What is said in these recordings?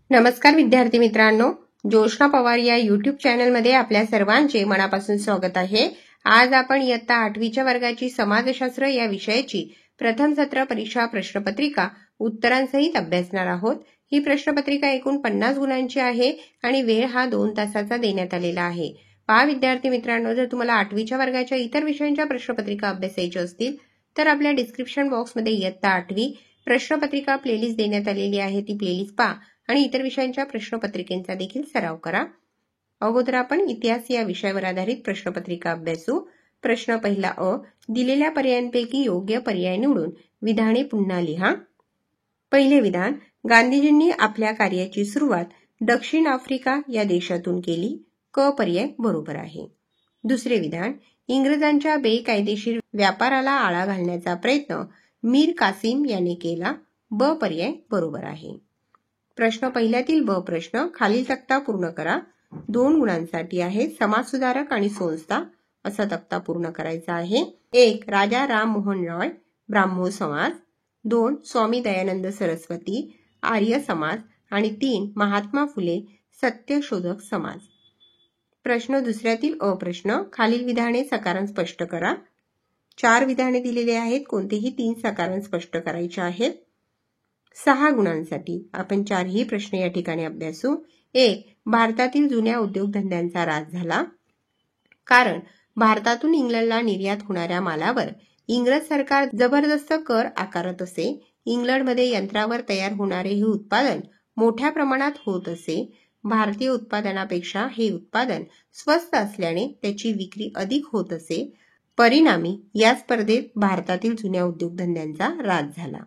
नमस्कार विद्यार्थी मित्रांनो, जोशना पवार या युट्यूब चॅनलमध्ये आपल्या सर्वांचे मनापासून स्वागत आहे। आज आपण इयत्ता 8वीच्या वर्गाची समाजशास्त्र या विषयाची प्रथम सत्र परीक्षा प्रश्नपत्रिका उत्तरांसहित अभ्यासणार आहोत। ही प्रश्नपत्रिका एकूण 50 गुणांची आहे आणि वेळ हा 2 तासाचा देण्यात आलेला आहे। पहा विद्यार्थी मित्रांनो, जर तुम्हाला 8वीच्या वर्गाच्या इतर विषयांच्या प्रश्नपत्रिका अभ्यासायच्या असतील तर आपल्या डिस्क्रिप्शन बॉक्समध्ये इयत्ता 8वी प्रश्नपत्रिका प्लेलिस्ट देण्यात आलेली आहे, ती प्लेलिस्ट पहा आणि इतर विषयांच्या प्रश्नपत्रिकेचा देखील सराव करा। अगोदर आपण इतिहास या विषयावर आधारित प्रश्नपत्रिका अभ्यासू। प्रश्न पहिला अ, दिलेल्या पर्यायांपैकी योग्य पर्याय निवडून विधाने पुन्हा लिहा। पहिले विधान, गांधीजींनी आपल्या कार्याची सुरुवात दक्षिण आफ्रिका या देशातून केली। क पर्याय बरोबर आहे। दुसरे विधान, इंग्रजांच्या बेकायदेशीर व्यापाराला आळा घालण्याचा प्रयत्न मीर कासिम याने केला। ब पर्याय बरोबर आहे। प्रश्न पहिल्यातील ब प्रश्न खालील तक्ता पूर्ण करा। 2 गुणांसाठी आहे। समाजसुधारक आणि संस्था असा तक्ता पूर्ण करायचा आहे। 1. राजा राम मोहन रॉय ब्राह्मो समाज, 2. स्वामी दयानंद सरस्वती आर्य समाज आणि 3. महात्मा फुले सत्यशोधक समाज। प्रश्न दुसऱ्यातील अ प्रश्न खालील विधाने सकारण स्पष्ट करा। 4 विधाने दिलेली आहेत, कोणतेही 3 सकारण स्पष्ट करायचे आहेत। 6 गुणांसाठी आपण 4ही प्रश्न या ठिकाणी अभ्यासू। 1. भारतातील जुन्या उद्योगधंद्यांचा ऱ्हास झाला, कारण भारतातून इंग्लंडला निर्यात होणाऱ्या मालावर इंग्रज सरकार जबरदस्त कर आकारत असे। इंग्लंडमध्ये यंत्रावर तयार होणारे हे उत्पादन मोठ्या प्रमाणात होत असे। भारतीय उत्पादनापेक्षा हे उत्पादन स्वस्त असल्याने त्याची विक्री अधिक होत असे। परिणामी या स्पर्धेत भारतातील जुन्या उद्योगधंद्यांचा ऱ्हास झाला।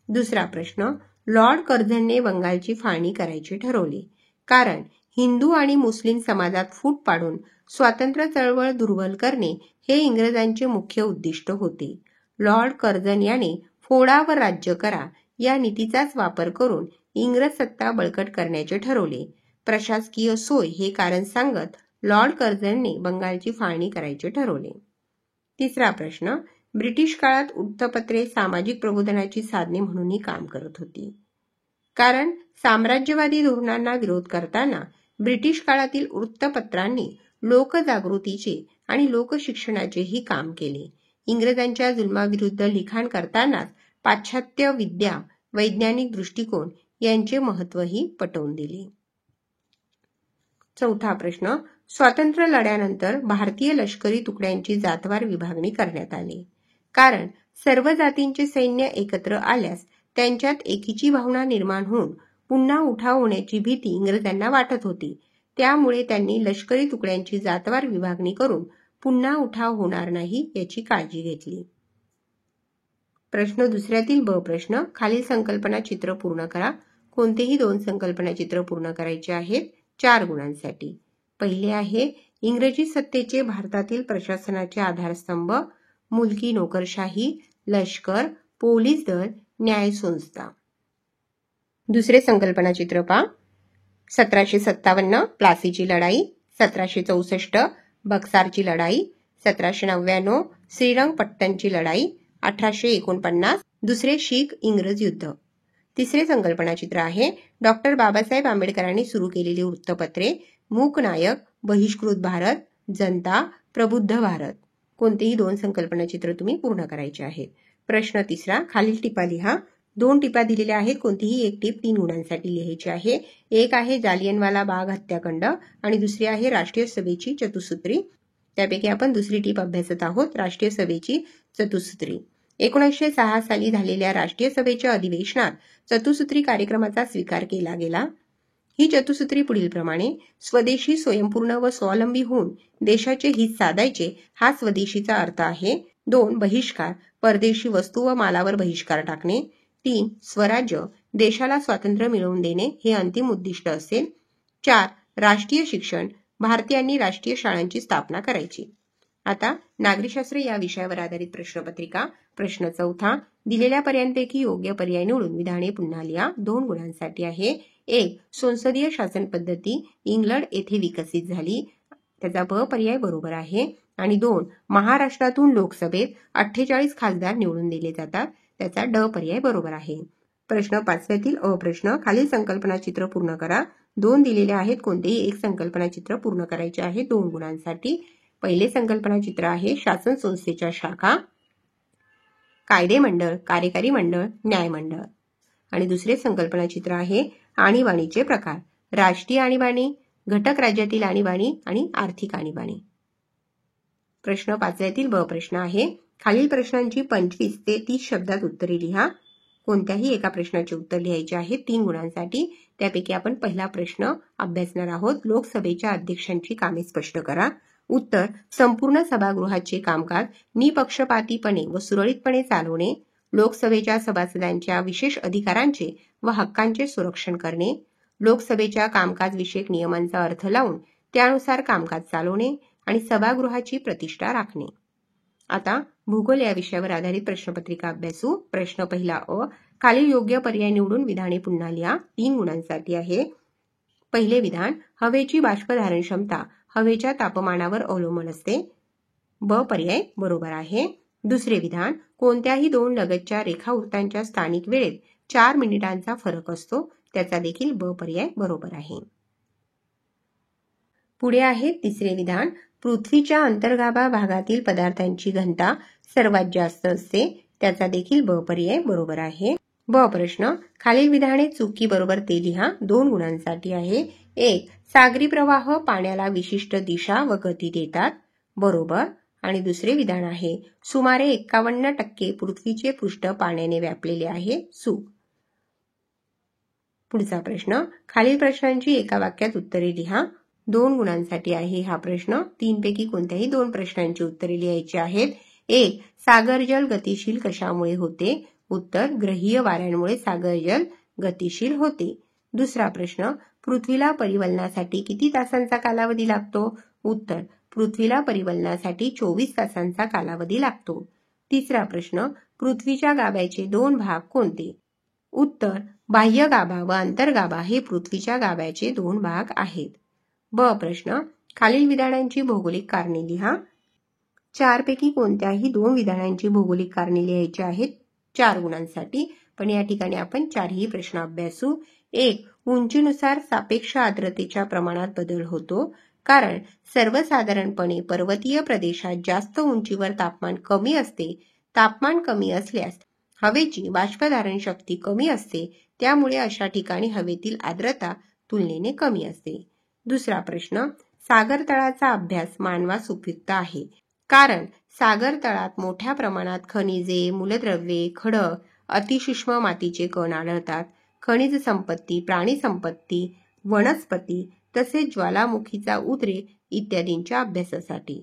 दुसरा प्रश्न, लॉर्ड कर्झनने बंगालची फाळणी करायचे ठरवले, कारण हिंदू आणि मुस्लिम समाजात फूट पाडून स्वातंत्र्य चळवळ दुर्बल करणे हे इंग्रजांचे मुख्य उद्दिष्ट होते। लॉर्ड कर्झन याने फोडावर राज्य करा या नीतीचाच वापर करून इंग्रज सत्ता बळकट करण्याचे ठरवले। प्रशासकीय सोय हे कारण सांगत लॉर्ड कर्झनने बंगालची फाळणी करायचे ठरवले। तिसरा प्रश्न, ब्रिटिश काळात वृत्तपत्रे सामाजिक प्रबोधनाची साधने म्हणूनही काम करत होती, कारण साम्राज्यवादी धोरणांना विरोध करताना ब्रिटिश काळातील वृत्तपत्रांनी लोकजागृतीचे आणि लोकशिक्षणाचेही काम केले। इंग्रजांच्या जुलमाविरुद्ध लिखाण करतानाच पाश्चात्य विद्या, वैज्ञानिक दृष्टिकोन यांचे महत्त्वही पटवून दिले। चौथा प्रश्न, स्वातंत्र्य लढ्यानंतर भारतीय लष्करी तुकड्यांची जातवार विभागणी करण्यात आली, कारण सर्व जातींचे सैन्य एकत्र आल्यास त्यांच्यात एकीची भावना निर्माण होऊन पुन्हा उठाव होण्याची भीती इंग्रजांना वाटत होती। त्यामुळे त्यांनी लष्करी तुकड्यांची जातवार विभागणी करून पुन्हा उठाव होणार नाही याची काळजी घेतली। प्रश्न दुसऱ्यातील ब प्रश्न खालील संकल्पना चित्र पूर्ण करा। कोणतेही 2 संकल्पना चित्र पूर्ण करायचे आहेत 4 गुणांसाठी। पहिले आहे, इंग्रजी सत्तेचे भारतातील प्रशासनाचे आधारस्तंभ मुलकी नोकरशाही, लष्कर, पोलीस दल, न्याय संस्था। दुसरे संकल्पना चित्र पहा। 1757 प्लासीची लढाई, 1764 बक्सारची लढाई, 1799 श्रीरंगपट्टणची लढाई, 1849 दुसरे शीख इंग्रज युद्ध। तिसरे संकल्पना चित्र आहे, डॉक्टर बाबासाहेब आंबेडकरांनी सुरू केलेली वृत्तपत्रे मूकनायक, बहिष्कृत भारत, जनता, प्रबुद्ध भारत। कोणतेही 2 संकल्पना चित्र तुम्ही पूर्ण करायचे आहेत। प्रश्न तिसरा, खालील टिपा लिहा। 2 टिपा दिलेल्या आहेत, कोणतीही एक टीप 3 गुणांसाठी लिहायची आहे। एक आहे जालियनवाला बाग हत्याकांड आणि दुसरी आहे राष्ट्रीय सभेची चतुसूत्री। त्यापैकी आपण दुसरी टीप अभ्यासत आहोत, राष्ट्रीय सभेची चतुसूत्री। 1906 साली झालेल्या राष्ट्रीय सभेच्या अधिवेशनात चतुसूत्री कार्यक्रमाचा स्वीकार केला गेला। ही चतुसूत्री पुढील प्रमाणे, स्वदेशी, स्वयंपूर्ण व स्वावलंबी होऊन देशाचे हित साधायचे हा स्वदेशीचा अर्थ आहे। 2. बहिष्कार, परदेशी वस्तू व मालावर बहिष्कार टाकणे। 3. स्वराज्य, देशाला स्वातंत्र्य मिळवून देणे हे अंतिम उद्दिष्ट असेल। 4. राष्ट्रीय शिक्षण, भारतीयांनी राष्ट्रीय शाळांची स्थापना करायची। आता नागरिकशास्त्र या विषयावर आधारित प्रश्नपत्रिका। प्रश्न चौथा, दिलेल्या पर्यायांपैकी योग्य पर्याय निवडून विधाने पुन्हा लिहा। 2 गुणांसाठी आहे। 1. संसदीय शासन पद्धती इंग्लंड येथे विकसित झाली, त्याचा ब पर्याय बरोबर आहे। आणि 2. महाराष्ट्रातून लोकसभेत 48 खासदार निवडून दिले जातात, त्याचा ड पर्याय बरोबर आहे। प्रश्न 5व्यातील अ प्रश्न, खालील संकल्पना चित्र पूर्ण करा. 2 दिलेले आहेत, कोणतेही एक संकल्पना चित्र पूर्ण करायचे आहे 2 गुणांसाठी. पहिले संकल्पना चित्र आहे शासन संस्थेच्या शाखा, कायदे मंडळ, कार्यकारी मंडळ, न्याय मंडळ. आणि दुसरे संकल्पना चित्र आहे आणीबाणीचे प्रकार, राष्ट्रीय आणीबाणी, घटक राज्यातील आणीबाणी आणि आर्थिक आणीबाणी. प्रश्न 5व्यातील ब प्रश्न आहे, खालील प्रश्नांची 25 ते 30 शब्दात उत्तरे लिहा. कोणत्याही एका प्रश्नाचे उत्तर लिहायचे आहे 3 गुणांसाठी. त्यापैकी आपण पहिला प्रश्न अभ्यासणार आहोत. लोकसभेच्या अध्यक्षांची कामे स्पष्ट करा. उत्तर, संपूर्ण सभागृहाचे कामकाज निपक्षपातीपणे व सुरळीतपणे चालवणे, लोकसभेच्या सभासदांच्या विशेष अधिकारांचे व हक्कांचे संरक्षण करणे, लोकसभेच्या कामकाज विषयक नियमांचा अर्थ लावून त्यानुसार कामकाज चालवणे आणि सभागृहाची प्रतिष्ठा राखणे. आता भूगोल या विषयावर आधारित प्रश्नपत्रिका अभ्यासू. प्रश्न पहिला अ, खालील योग्य पर्याय निवडून विधाने पुन्हा लिहा. 3 गुणांसाठी आहे. पहिले विधान, हवेची बाष्पधारण क्षमता हवेच्या तापमानावर अवलंबून असते. ब पर्याय बरोबर आहे. दुसरे विधान, कोणत्याही 2 लगतच्या रेखावृत्तांच्या स्थानिक वेळेत 4 मिनिटांचा फरक असतो. त्याचा देखील ब पर्याय बरोबर आहे. पुढे आहे तिसरे विधान, पृथ्वीच्या अंतर्गाभा भागातील पदार्थांची घनता सर्वात जास्त असते. त्याचा देखील ब पर्याय बरोबर आहे. ब प्रश्न, खालील विधाने चुकी बरोबर ते लिहा. 2 गुणांसाठी आहे. 1. सागरी प्रवाह पाण्याला विशिष्ट दिशा व गती देतात. बरोबर. आणि दुसरे विधान आहे, सुमारे 51% पृथ्वीचे पृष्ठ पाण्याने व्यापलेले आहे. चूक. पुढचा प्रश्न, खालील प्रश्नांची एका वाक्यात उत्तरे लिहा. 2 गुणांसाठी आहे हा प्रश्न. 3 पैकी कोणत्याही 2 प्रश्नांची उत्तरे लिहायची आहेत. 1. सागरजल गतिशील कशामुळे होते? उत्तर, ग्रहीय वाऱ्यांमुळे सागरजल गतिशील होते. दुसरा प्रश्न, पृथ्वीला परिवलनासाठी किती तासांचा कालावधी लागतो? उत्तर, पृथ्वीला परिवलनासाठी 24 तासांचा कालावधी लागतो. तिसरा प्रश्न, पृथ्वीच्या गाभ्याचे 2 भाग कोणते? उत्तर, बाह्य गाभा व अंतर्गाभा हे पृथ्वीच्या गाभ्याचे 2 भाग आहेत. ब प्रश्न, खालील विधानांची भौगोलिक कारणे लिहा. 4 पैकी कोणत्याही 2 विधानांची भौगोलिक कारणे लिहायची आहेत 4 गुणांसाठी. पण या ठिकाणी आपण 4ही प्रश्न अभ्यासू. 1. उंचीनुसार सापेक्ष आर्द्रतेच्या प्रमाणात बदल होतो. कारण सर्वसाधारणपणे पर्वतीय प्रदेशात जास्त उंचीवर तापमान कमी असते. तापमान कमी असल्यास हवेची बाष्पधारण शक्ती कमी असते. त्यामुळे अशा ठिकाणी हवेतील आर्द्रता तुलनेने कमी असते. दुसरा प्रश्न, सागर तळाचा अभ्यास मानवास उपयुक्त आहे. कारण सागर तळात मोठ्या प्रमाणात खनिजे, मूलद्रव्ये, खडक, अतिसूक्ष्म मातीचे कण आढळतात. खनिज संपत्ती, प्राणी संपत्ती, वनस्पती तसेच ज्वालामुखीचा उद्रेक इत्यादींच्या अभ्यासासाठी.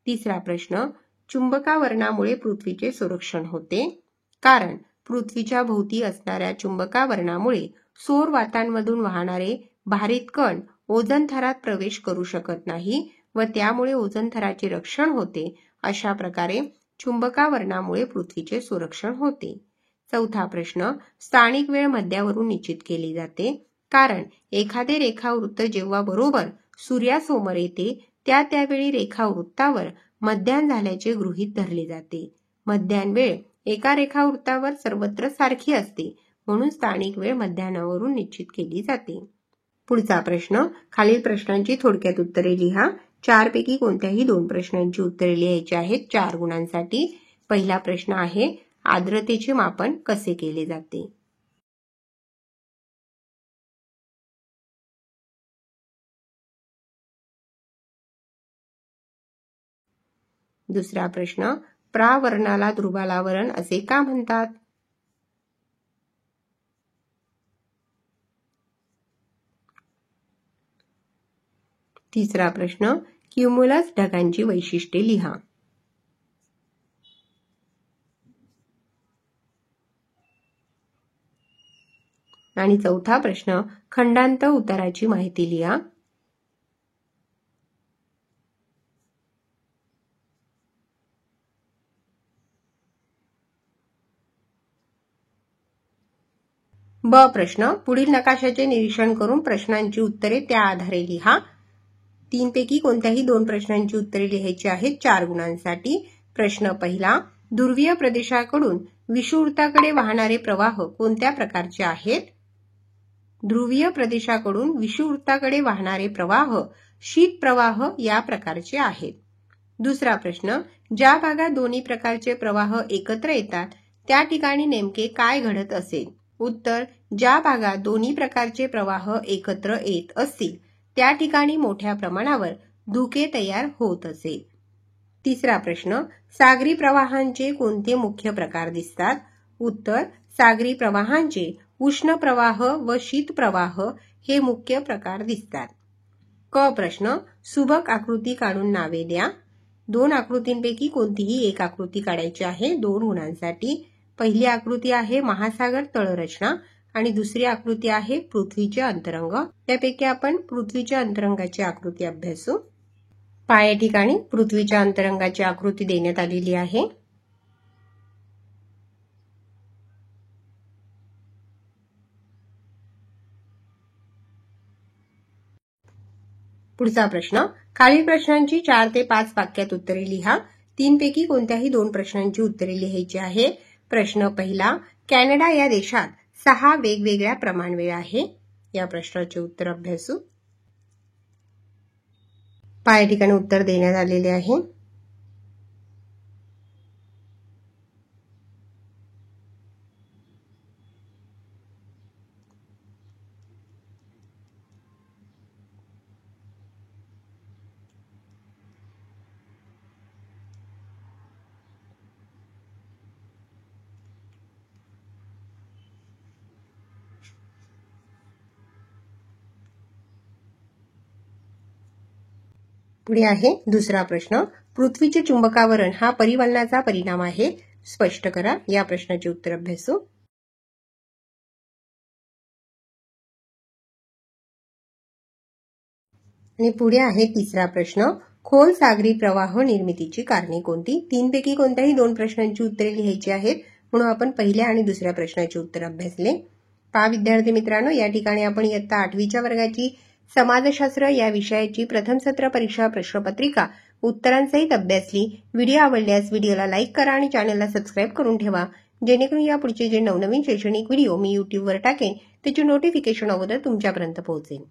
तिसरा प्रश्न, चुंबकावरणामुळे पृथ्वीचे संरक्षण होते. कारण पृथ्वीच्या भोवती असणाऱ्या चुंबकावरणामुळे सौर वातांमधून वाहणारे भारित कण ओझोन थरात प्रवेश करू शकत नाही व त्यामुळे ओझोन थराचे रक्षण होते. अशा प्रकारे चुंबकावरणामुळे पृथ्वीचे संरक्षण होते. चौथा प्रश्न, स्थानिक वेळ मध्यावरून निश्चित केली जाते. कारण एखादे रेखावृत्त जेव्हा बरोबर सूर्यासमोर येते त्यावेळी रेखावृत्तावर मध्याह्न झाल्याचे गृहीत धरले जाते. मध्याह्न वेळ एका रेखावृत्तावर सर्वत्र सारखी असते, म्हणून स्थानिक वेळ मध्याह्नावरून निश्चित केली जाते. पुढचा प्रश्न, खालील प्रश्नांची थोडक्यात उत्तरे लिहा. 4 पैकी कोणत्याही 2 प्रश्नांची उत्तरे लिहायची आहेत 4 गुणांसाठी. पहिला प्रश्न आहे, आर्द्रतेचे मापन कसे केले जाते? दुसरा प्रश्न, प्रावर्णाला ध्रुवालावरण असे का म्हणतात? तिसरा प्रश्न, क्युमुलस ढगांची वैशिष्ट्ये लिहा. आणि चौथा प्रश्न, खंडांत उताराची माहिती लिहा. ब प्रश्न, पुढील नकाशाचे निरीक्षण करून प्रश्नांची उत्तरे त्या आधारे लिहा. 3 पैकी कोणत्याही 2 प्रश्नांची उत्तरे लिहायची आहेत 4 गुणांसाठी. प्रश्न पहिला, ध्रुवीय प्रदेशाकडून विषुववृत्ताकडे वाहणारे प्रवाह कोणत्या प्रकारचे आहेत? ध्रुवीय प्रदेशाकडून विषुववृत्ताकडे वाहणारे प्रवाह शीत प्रवाह या प्रकारचे आहेत. दुसरा प्रश्न, ज्या भागात दोन्ही प्रकारचे प्रवाह एकत्र येतात त्या ठिकाणी नेमके काय घडत असेल? उत्तर, ज्या भागात दोन्ही प्रकारचे प्रवाह एकत्र येत असतील त्या ठिकाणी मोठ्या प्रमाणावर धुके तयार होत असेल. तिसरा प्रश्न, सागरी प्रवाहांचे कोणते मुख्य प्रकार दिसतात? उत्तर, सागरी प्रवाहांचे उष्ण प्रवाह व शीत प्रवाह हे मुख्य प्रकार दिसतात. क प्रश्न, सुबक आकृती काढून नावे द्या. 2 आकृतींपैकी कोणतीही एक आकृती काढायची आहे 2 गुणांसाठी. पहिली आकृती आहे महासागर तळरचना आणि दुसरी आकृती आहे पृथ्वीचे अंतरंग. त्यापैकी आपण पृथ्वीच्या अंतरंगाची आकृती अभ्यासू. या ठिकाणी पृथ्वीच्या अंतरंगाची आकृती देण्यात आलेली आहे. पुढचा प्रश्न, खालील प्रश्नांची 4 ते 5 वाक्यात उत्तरे लिहा. 3 पैकी कोणत्याही 2 प्रश्नांची उत्तरे लिहायची आहे. प्रश्न पहिला, कॅनडा या देशात 6 वेगवेगळ्या प्रमाणवेळ आहे. या प्रश्नाचे उत्तर अभ्यासू. या ठिकाणी उत्तर देण्यात आलेले आहे. पुढे आहे दुसरा प्रश्न, पृथ्वीचे चुंबकावरण हा परिवलनाचा परिणाम आहे. स्पष्ट करा. या प्रश्नाचे उत्तर अभ्यासू. आणि पुढे आहे तिसरा प्रश्न, खोल सागरी प्रवाह निर्मितीची कारणे कोणती? 3 पैकी कोणत्याही 2 प्रश्नांची उत्तरे लिहायची आहेत म्हणून आपण पहिल्या आणि दुसऱ्या प्रश्नाचे उत्तर अभ्यासले. विद्यार्थी मित्रांनो, या ठिकाणी आपण इयत्ता 8वीच्या वर्गाची समाजशास्त्र या विषयाची प्रथम सत्र परीक्षा प्रश्नपत्रिका उत्तरांसहित अभ्यासली. व्हिडिओ आवडल्यास व्हिडिओला लाईक करा आणि चॅनलला सबस्क्राईब करून ठेवा, जेणेकरून या पुढचे जे नवनवीन शैक्षणिक व्हिडिओ मी YouTube वर टाकेन त्याची नोटिफिकेशन अगोदर तुमच्यापर्यंत पोहोचेल.